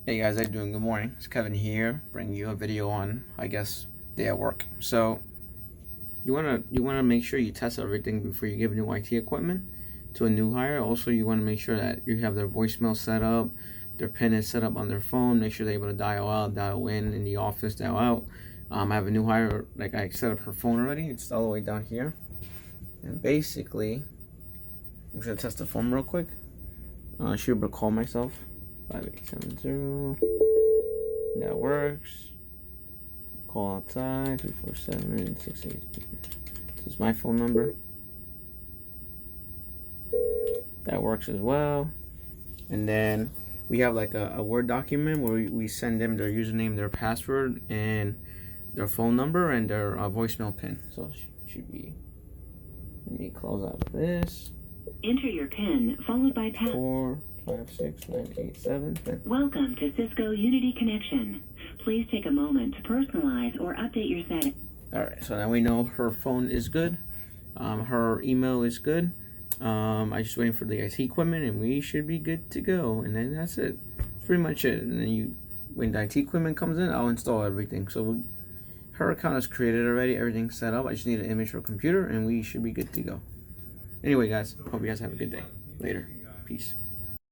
Hey guys, how you doing? Good morning. It's Kevin here, bringing you a video on, I guess, day at work. So you wanna make sure you test everything before you give new IT equipment to a new hire. Also, you want to make sure that you have their voicemail set up, their PIN is set up on their phone. Make sure they're able to dial out, dial in the office, dial out. I have a new hire, like I set up her phone already. It's all the way down here, and basically, I'm gonna test the phone real quick. I should be able to call myself. 5870. That works. Call outside 347-68. This is my phone number. That works as well. And then we have like a Word document where we send them their username, their password, and their phone number and their voicemail pin. So it should be. Let me close out this. Enter your PIN followed by pound. 456-987. Welcome to Cisco Unity Connection. Please take a moment to personalize or update your settings. Alright, so now we know her phone is good. Her email is good. I'm just waiting for the IT equipment and we should be good to go. And then that's it. That's pretty much it. And then when the IT equipment comes in, I'll install everything. So her account is created already. Everything's set up. I just need an image for a computer and we should be good to go. Anyway, guys, hope you guys have a good day. Later. Peace.